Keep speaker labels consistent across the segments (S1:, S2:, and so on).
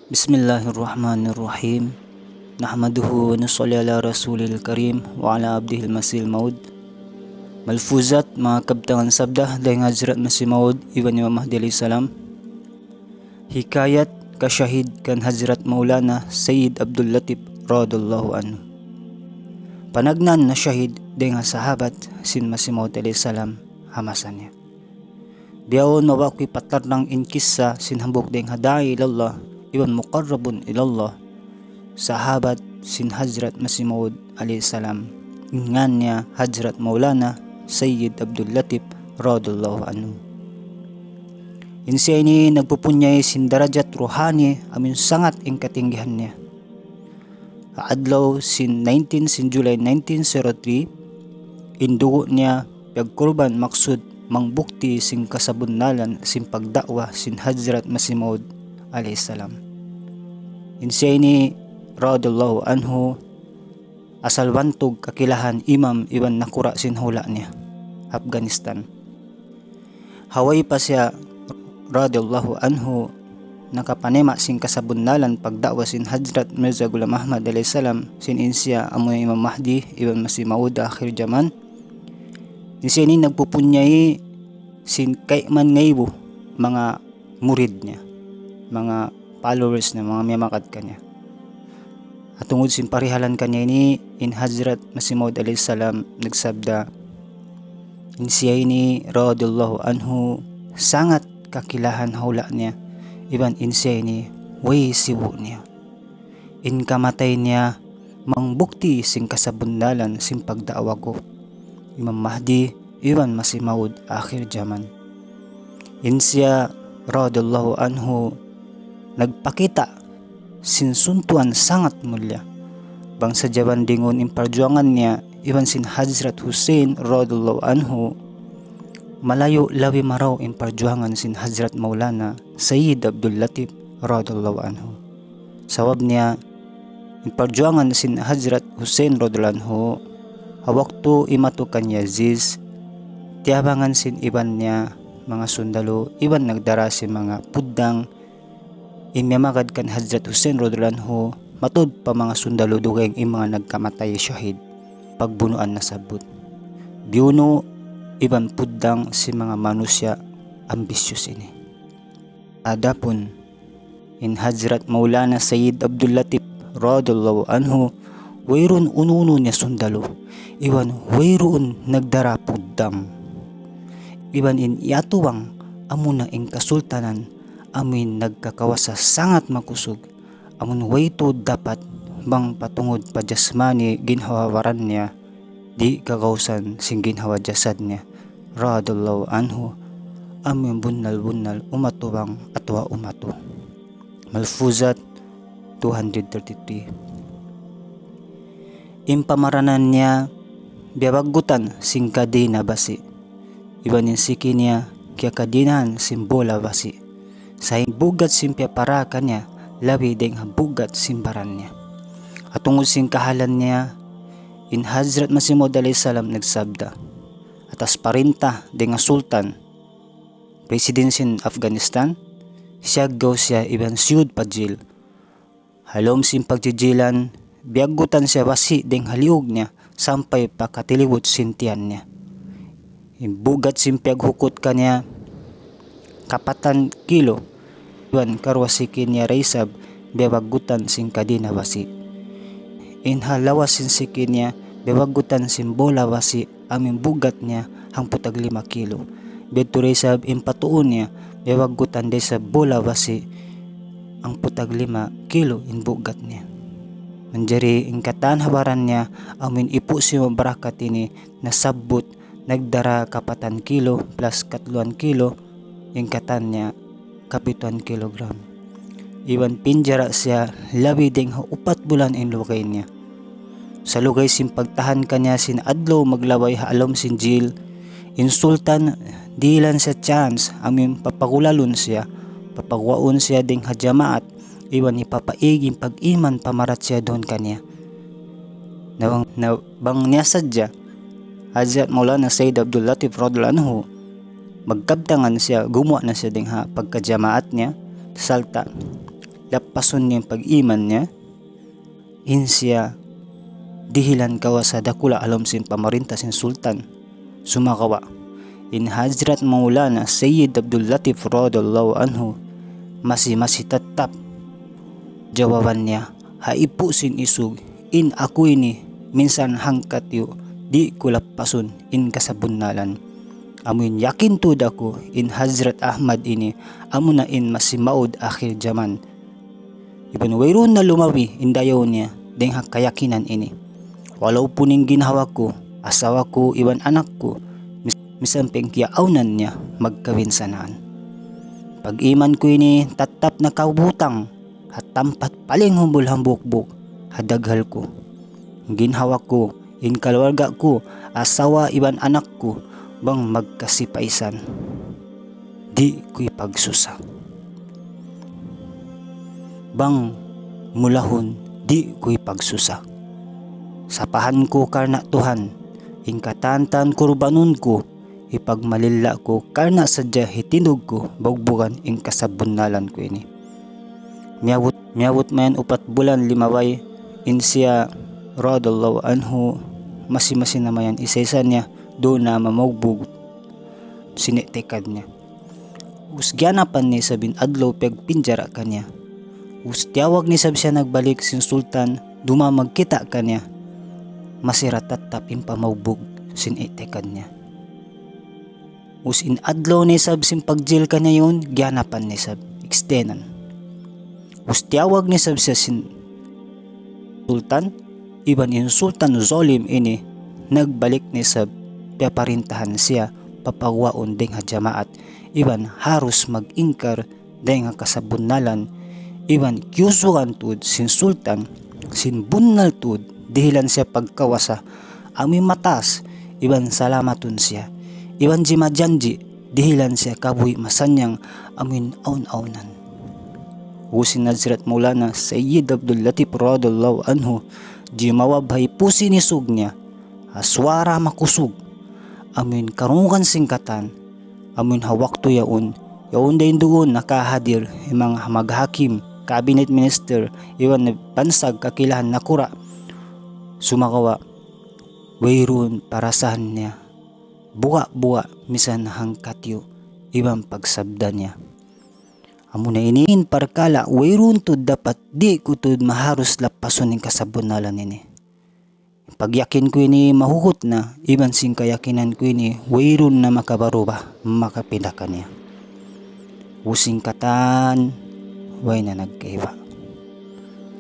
S1: Bismillahirrahmanirrahim. Nahmaduhu wa nusalli ala rasulil karim wa ala abdihil masil maud. Malfuzat mga kabtangan sabda dahil Hazrat Masih Maud Ibn Imam Mahdi alayhi salam. Hikayat kasyahid kan Hazrat Maulana Sayyid Abdul Latif radallahu anhu. Panagnan na syahid dengan sahabat sin Masih Maud alayhi salam hamasannya. Biyawon mawakwi patar ng inkisa sin hambok deng hadai ilallah iwan muqarrabun ilallah. Sahabat sin Hazrat Masih Maud alayhi salam ngannya Hazrat Maulana Sayyid Abdul Latif radallahu anhu. Insiya ini nagpupunyay sin darajat ruhani amin sangat ing katinggihannya. Adlaw sin 19 sin July 1903 indugo niya pagkurban maksud mangbukti sin kasabunnalan sin pagdakwa sin Hazrat Masih Maud alayhi salam. Insiya ini radallahu anhu asal wantog kakilahan imam iwan nakura sin hula niya Afghanistan. Haway pa siya radallahu anhu nakapanema sin kasabunnalan pagdakwa sin Hazrat Mirza Ghulam Ahmad alayhi salam sin insiya amoy Imam Mahdi Ibn Masih Maud akhir zaman. Insiya ini nagpupunyay sin kayman ngaybo mga murid niya, mga followers niya, mga miyamakad kanya. At tungod sin parihalan kanya ini in Hazrat Masih Maud alayhi salam nagsabda insiya ini radallahu anhu sangat kakilahan hula niya iban insiya ini way sibu niya in kamatay niya mangbukti sin kasabundalan sin pagdaawa ko Imam Mahdi Ibn Masih Maud akhir zaman. Insiya radallahu anhu nagpakita sin suntuan sangat mulia bang sa jaban dingon in perjuangan niya iban sin Hazrat Hussein radallahu anhu malayo lawi maraw in perjuangan sin Hazrat Maulana Sayyid Abdul Latif radallahu anhu. Sawab niya in perjuangan sin Hazrat Hussein radallahu anhu hawakto imatukan Yaziz tiabangan sin iban niya mga sundalo iban nagdara si mga puddang imyamakad kan Hazrat Hussein radallahu anhu matod pa mga sundalo dugay ang mga nagkamatay syahid pagbunuan na sabot. Biuno iban puddang si mga manusya ambisyos ini. Adapun in Hazrat Maulana Sayyid Abdul Latif radallahu anhu wayron ununo niya sundalo iwan wayron nagdara puddang iban in iatuwang amuna ing kasultanan amin nagkakawasa sangat makusog amun wayto dapat bang patungod pa jasmani ginhawawaran niya di kakausan sing ginhawa jasad niya radallahu anhu amin bunnal umatuwang atwa umato. Malfuzat 233. Impamaranan niya biyabagutan sing kadina basi ibanin siki niya kaya kadinahan simbola basi sa bugat simpya para kanya labi deng bugat simbaran niya. At tungod sing kahalan niya in Hazrat Masih Maud alayhi salam nagsabda atas parinta deng sultan president sin Afghanistan siya gaw siya iban siyud pajil halom sin pagjijilan biyagutan siya basi deng haliog niya sampay pakatiliwot sin tiyan niya. Imbugat sin piaghukot kanya kapatan kilo iban karwasikin niya raisab biyabagutan sin kadina basi inhalawas sin sikin niya bewagutan simbola wasi aming bugat niya hangputag 5 kilo. Beto resab impatuon niya bewagutan de sa bola wasi ang putag 5 kilo in bugat niya. Manjari ingkatan habaran niya amin ipu si mabarakat ini nasabot nagdara kapatan kilo plus 3 kilo ingkatan niya kapituan kilogram. Iwan pinjara siya labi ding 4 bulan in lugay niya. Sa lugay sin pagtahan kanya sin adlaw maglaway haalom sin jil insultan dilan sa chance amin papagulalon siya papagwaon siya ding hajamaat iwan ipapaiging pag-iman pamarat siya doon kanya. Bang niya sadya Hazrat Maulana Sayyid Abdul Latif radhiyallahu anhu magkabtangan siya gumawa na siya ding ha pagkajamaat niya salta lapason niya pag-iman niya, insya dihilan kawa sa dakula alam sin pamarinta sin sultan. Sumakawa in Hazrat Maulana Sayyid Abdul Latif radhiyallahu anhu masi tatap. Jawaban niya, haipo sin isug in ako ini minsan hangkat yu di ko lapason in kasabunnalan. Amun yakin tud ako in Hazrat Ahmad ini amo na in masimaud akhir zaman. Iban wayron na lumawi in dayaw niya deng kayakinan ini. Walau puning ginawa ko, asawa ko, iban anak ko, misamping kiyaaunan niya magkawinsanaan. Pag-iman ko ini tatap na kabutang at tampat paling humbol hambukbuk hadaghal ko. Ginhawa ko, in kalwarga ko, asawa, iban anak ko, bang magkasipaisan, di ko'y pagsusa. Bang mulahon, di ko'y pagsusa. Sapahan ko karna Tuhan, ing katantan kurbanon ko, ipagmalila ko karna sadya hitinog ko, bagbugan ing kasabunnalan ko ini. Miyawot mayan 4 bulan limaway, in siya radhiyallahu anhu, masi namayan isaysan niya, doon na mamugbog sinitikan niya. Usgyanapan ni sabin adlaw pagpinjara kanya. Tiyawag ni sab siya nagbalik sin sultan, duma magkita kanya. Masiratatap in pamagbog sinitikan niya. In adlaw ni sab sin pagjil kanya yun, gyanapan ni sab extenan. Tiyawag ni sab siya sin sultan, iban in sultan zolim ini nagbalik ni sab paparintahan siya papagwaon deng ha jamaat, iban harus mag-ingkar deng ha kasabunnalan, iban kyusugan tud sin sultan sin bunnal tud dihilan siya pagkawasa ami matas, iban salamaton siya, iban jimajanji dihilan siya kabuhi masanyang amin aun-aunan. Husin Hazrat Maulana Sayyid Abdul Latif radhiyallahu anhu jimawabhay pusi ni sug niya aswara makusug amin karungan singkatan, amin hawakto yaon dahin doon nakahadir yung mga maghakim, cabinet minister, iwan bansag kakilahan nakura. Sumakawa, wayron parasahan niya, buka misan hangkatyo, ibang pagsabda niya. Amo na iniin parkala, wayron to dapat di ko to maharus lapason ng kasabunnalan ini. Pagyakin ko ini mahukot na, iban sing kayakinan ko ini, wayron na makabaruba, makapidakan niya. Using katan, way na nagkaiba.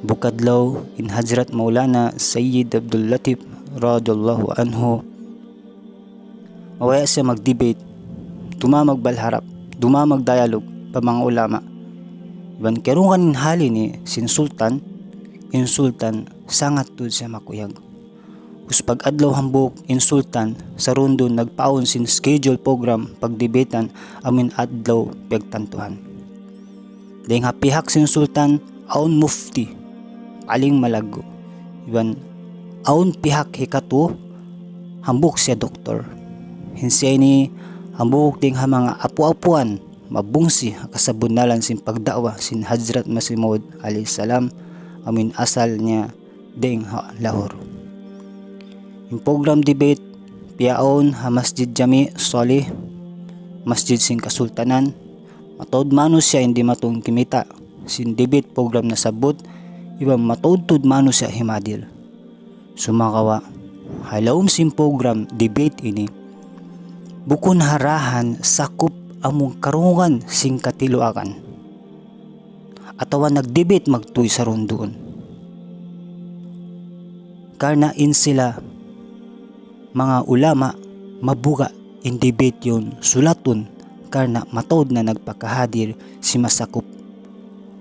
S1: Bukadlaw, in Hazrat Maulana Sayyid Abdul Latif radhiyallahu anhu, mawaya siya mag-debate, magbalharap, magdialog, pa mga ulama. Iban kerungan hali ni sin sultan, in sultan, sangat tud siya makuyag. Pag adlaw hambok in sultan sa rundo nagpaon sin schedule program pagdebetan amin adlaw pagtantuhan. Deng hapihak sin sultan aun mufti aling malago. Iban aun pihak hikato hambok siya doktor. Hinsay ni hambok ding ha mga apu-apuan mabungsi kasabunnalan sin pagdawa sin Hazrat Masih Maud alayhi salam amin asal niya deng ha Lahore. Yung program debate piyaon ha Masjid Jami Salih, Masjid sin Kasultanan, matod manos siya hindi matong kimita sin debate program na sabot, iba matod manos siya himadir. Sumakawa halawom sin program debate ini bukon harahan sakop among karungan sing katiluakan atawan nagdebate magtuy sa rondoon karnain sila mga ulama mabuga in debate yun sulaton karna matod na nagpakahadir si masakop.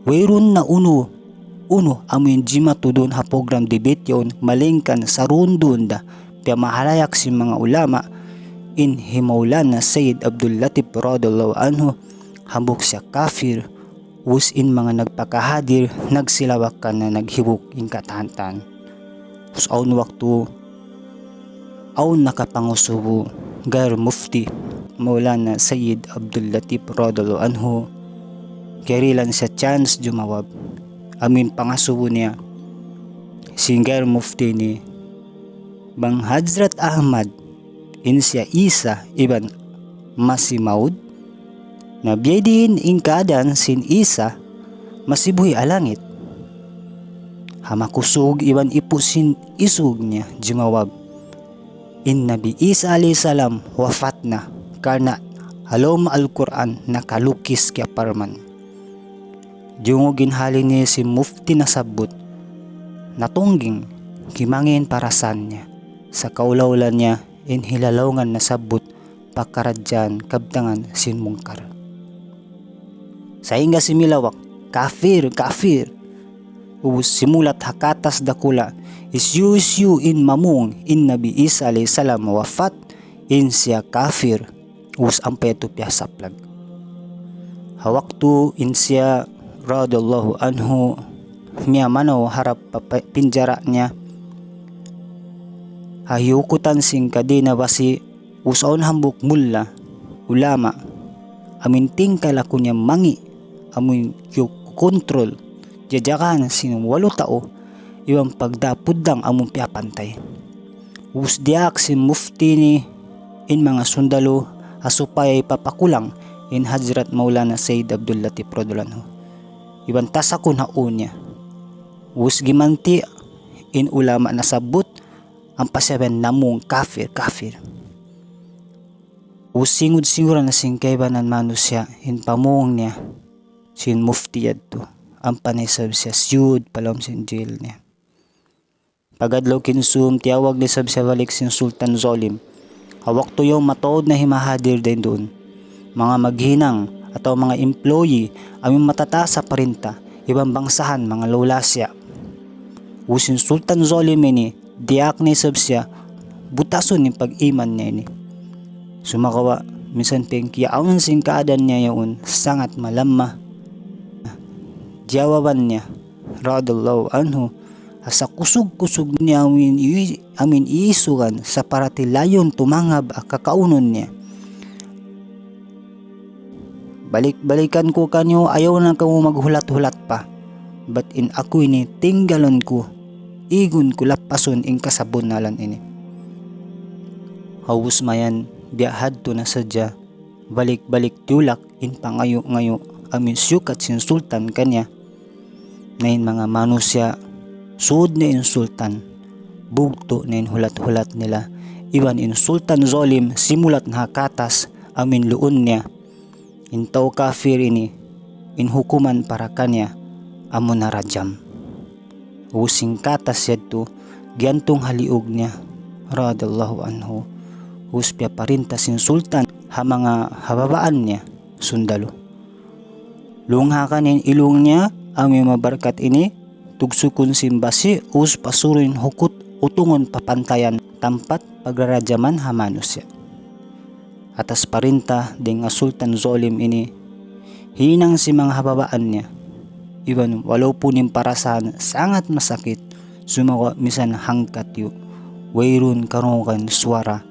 S1: Wayron na uno amin jima tudon ha program debate yun malingkan sa rundon da kaya mahalayak si mga ulama in Maulana Sayyid Abdul Latif radhiyallahu anhu hambok siya kafir us in mga nagpakahadir nagsilawak ka na naghibok in katantan. Us aun waktu aun nakapangusubo gar mufti Maulana Sayyid Abdul Latif radhiyallahu anhu kerilan sa chance jumawab amin pangasubo niya Singgair Mufti ni Bang Hadrat Ahmad Insya Isa Ibn Masih Maud na biyadin in keadaan sin Isa masih buhi alangit. Hamakusug iban ipu sin isug niya jumawab, in Nabi Isa alaihissalam wafat na karena halom Al-Quran nakalukis kaya parman. Jungugin halin niya si Mufti nasabot, natungging kimangin parasan niya sa kaulaulan niya in hilalongan nasabot pakaradyan kabtangan sin mungkar. Sehingga si milawak kafir simulat hakatas dakula isyu in mamung in Nabi Isa alaihissalam wafat in siya kafir ampay tu piyasaplag. Hawaktu in siya radallahu anhu miya manaw harap pinjara niya hayukutan sing kadina basi usaon hambuk mulla ulama amin tingkal ako niya mangi amin yung kontrol jajakan sinong 8 tao iwang pagdapod lang among piapantay. Usdiak si Mufti ni in mga sundalo asupay papakulang in Hadrat Maulana Sayyid Abdul Latif Radhiyallahu iwan tasakon haon niya. Gimanti in ulama nasabot ang pasyaban namong kafir. Singod-singuran na singkaybanan manusya in pamung niya sin Mufti yadto ang panisab siya siyud palom sin jail niya. Pagadlaw kinsum tiyawag ni sab siya balik sin Sultan Zolim. Hawak to yung matood na himahadir din doon. Mga maghinang atau mga employee aming matataas sa parinta ibang bangsahan mga lawlasya. Usin Sultan Zolim ini diak ni sab siya butason ni pag-iman niya ini. Sumakawa minsan pengkiyaawan sing kaadan niya yun sangat malamma. Jawaban niya radallahu anhu asa kusog-kusog niya amin iisugan sa paratilayon tumangab kakaunon niya. Balik-balikan ko kanyo ayaw na kamo maghulat-hulat pa. But in ako ini tinggalon ko igun ko lapason in kasabunalan ini. Haus mayan biyahad to na sadya balik-balik tulak in pangayo-ngayo amin syukat sin sultan kanya na in mga manusya suod na in sultan bugto na in hulat-hulat nila iwan in Sultan Zolim simulat na hakatas amin luon niya in tao kafir ini in hukuman para kanya amon na rajam. Using katas yadto giantong haliog niya radallahu anhu huspya parinta sin sultan ha mga hababaan niya sundalo. Lungha kanin ilong niya ang mabarkat ini tugsukon simbasi us pasurin hukut utungon papantayan tampat pagrarajaman ha manusya. Atas parinta ding Sultan Zolim ini hinang si mga hababaan niya iwan walaw po ning parasan sangat masakit sumawa misan hangkat yu wayrun karongan suara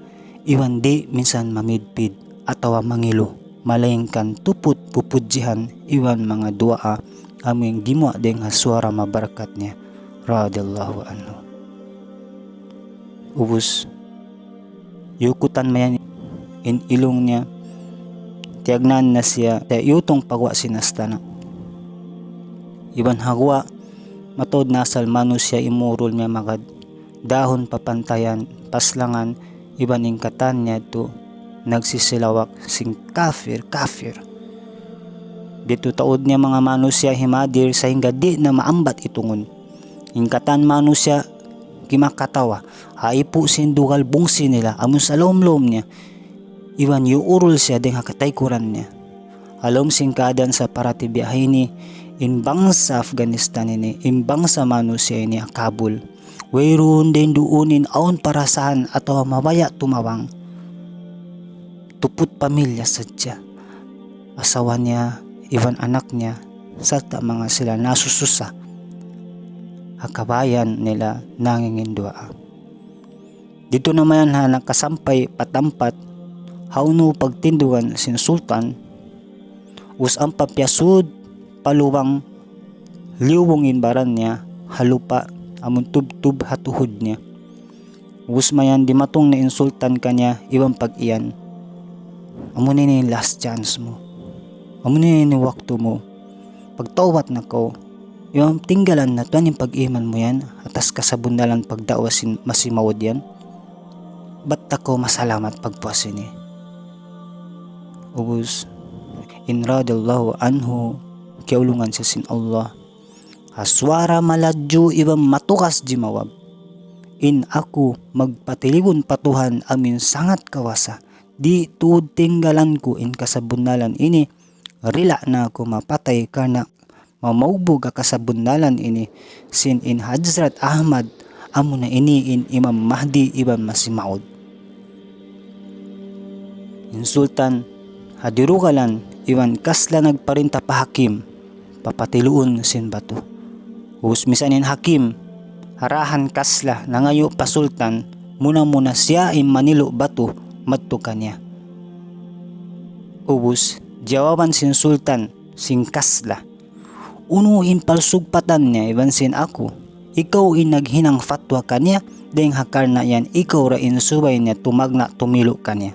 S1: iwan di minsan mamidpid atawa mangilo malayngkan tuput pupudjihan iwan mga duaa aming gimwa ding suara mabarkat niya radallahu anhu. Ubus yukutan mayan in ilong niya tiagnan na siya yutong pagwa sinastana iban hagwa matod nasal manusya imurol niya magad dahon papantayan paslangan iban ingkatan niya to nagsisilawak sing kafir dito taod niya mga manusya himadir sa hingga di na maambat itungon ingkatan manusya kimakatawa haipo sindugal bungsi nila amun sa lom-lom niya iwan yuurol siya ding hakataykuran niya. Alom singkadan sa paratibiyahe ni inbang sa Afghanistan ini imbang sa manusya ini Kabul. Wayroon din duunin aon parasahan atau mabaya tumawang. Tuput pamilya sadya. Asawa niya, iwan anak niya, serta mga sila nasususa. Akabayan nila nangingindua. Dito naman na nakasampay patampat hauno pagtindugan sin sultan us ang papyasud paluwang liwungin baran niya halupa amun tubtub hatuhod niya. Usmayan di matong na insultan kanya ibang pag-iyan. Amun ni last chance mo. Amun ni wakto mo. Pagtawat na ko, yung tinggalan na tuwan yung pag-iman mo yan, atas kasabundalan pagdawasin masimawad yan. Ba't ako masalamat pagpuasin eh. Ubus, in radallahu anhu, kiulungan sa sin Allah. Aswara maladyo ibang matukas di mawab. In ako magpatiliwon patuhan amin sangat kawasa. Di tuod tinggalan ko in kasabundalan ini. Rila na ako mapatay karena mamaubog kasabundalan ini. Sin in Hazrat Ahmad amo na ini in Imam Mahdi ibang masimaud. In Sultan hadirugalan iwan kasla nagparinta pa hakim papatiluon sin bato. Usmisanin hakim harahan kasla na ngayo pa sultan muna siya im manilo bato madto kanya. Ubus jawaban sin sultan sin kasla. Uno impalsugpatan niya iban sin ako. Ikaw inaghinang fatwa kanya deng hakar na yan ikaw ra insubay niya tumagna tumilo kanya.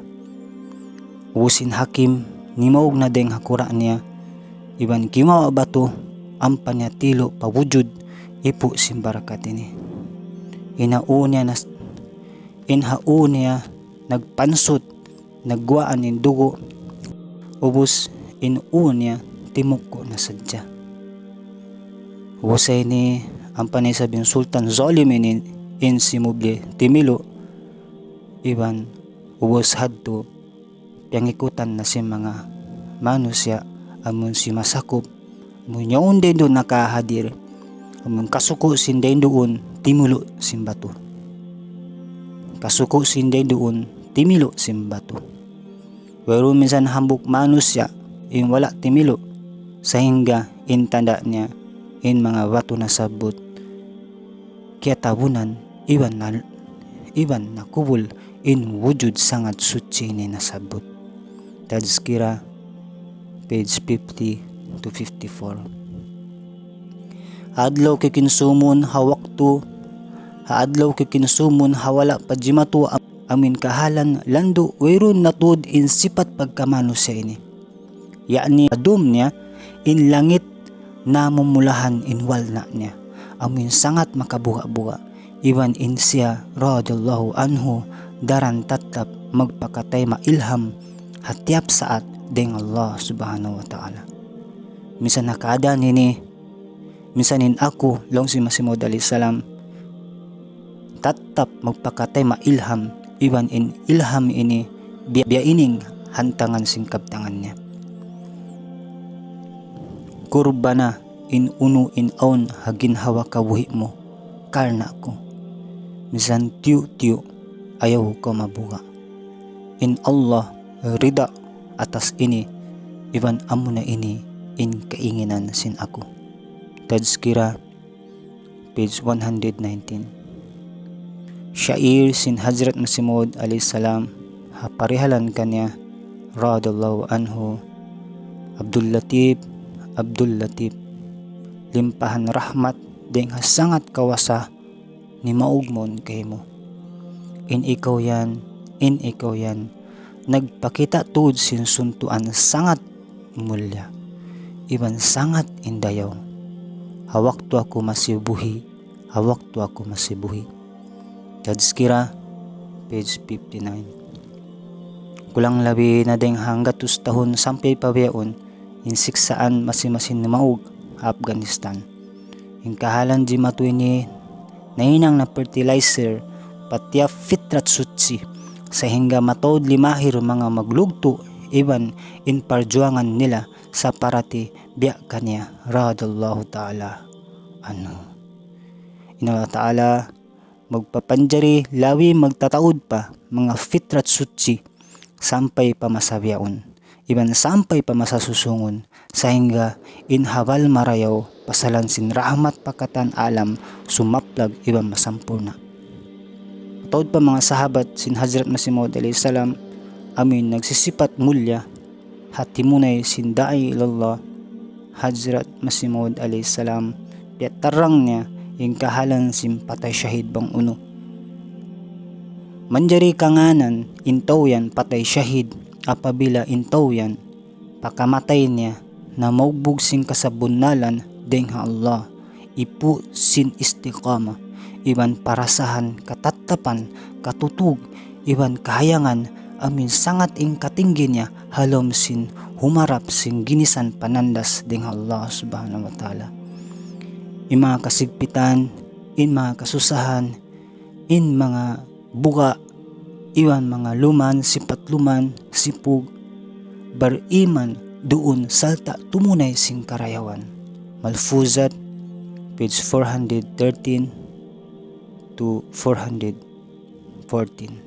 S1: Ubusin hakim nimaog na deng hakura niya. Iban kimawa bato ampan niya tilo pawujud ipo simbarakat ini. Inhao niya nagpansot nagwaan in dugo. Ubus inuo niya timok ko na sadya. Usay ni ang panay sabing sultan zalim in simuble timilo. Iban ubus hadto piyangikutan na si mga manusya amun si masakop amun yaon din doon nakahadir amun kasuko sinday doon timulo simbato. Kasuko sinday doon timilo simbato. Pero minsan hambuk manusya in wala timilo sehingga in tanda niya in mga bato na sabot. Kaya tabunan iban na kubul in wujud sangat suci ni nasabot. Tazkira page 50 to 54. Adlaw kikinsumon hawakto haadlaw kikinsumon hawala pajimatu amin kahalan lando wayron natud in sipat pagkamano siya ini. Yani adum niya in langit namumulahan in walna niya. Amin sangat makabuga-buga. Iwan in siya radallahu anhu daran tatlap magpakatay mailham hatiap saat deng Allah subhanahu wa ta'ala. Misan nakada nini misanin ako long si Masimud alayhi salam tatap magpakatay mailham iwan in ilham ini biaining hantangan singkabtangan niya. Kurbana in unu in aun hagin hawa kabuhi mo karna ko. Misan tiyo ayaw ko mabuga. In Allah rida atas ini iwan amo na ini in kainginan sin ako. Tazkira page 119. Syair sin Hazrat Masimud alayhi salam haparihalan kanya radallahu anhu. Abdul Latif limpahan rahmat deng sangat kawasa ni maugmon kay mo. In ikaw yan nagpakita tuod sin suntuan sangat mulya iban sangat indayaw. Hawak to ako masibuhi. Tazkira page 59. Kulang labi na deng hanggat tahon sampay pabiyaon in siksaan masimasin ni maug Afghanistan. In kahalan di matuwi ni nainang na fertilizer patya fitrat sutsi sehingga matod limahir mga maglugto iban in parjuangan nila sa parati biya kanya radallahu ta'ala ano. Inala ta'ala magpapanjari lawi magtataod pa mga fitrat sutsi sampay pamasabyaon iban sampay pamasasusунgon sehingga inhawal marayaw pasalansin rahmat pakatan alam sumaplag iban masampurna. Taod pa mga sahabat sin Hazrat Masimud alayhi salam amin nagsisipat mulya hatimunay sin da'i ilallah Hazrat Masimud alayhi salam Piatarang niya yung kahalan sim patay syahid bang uno. Manjari kanganan intaw yan patay syahid apabila intaw yan pakamatay niya na maubog sing kasabunalan deng Allah ipu sin istiqama iban parasahan katatapan katutug iban kahayangan amin sangat ing katinggi niya halom sin humarap sing ginisan panandas deng Allah subhanahu wa ta'ala. In mga kasigpitan, in mga kasusahan, in mga buga, iwan mga luman, sipatluman, sipug, bariman doon salta tumunay sing karayawan. Malfuzat, page 413 to 414.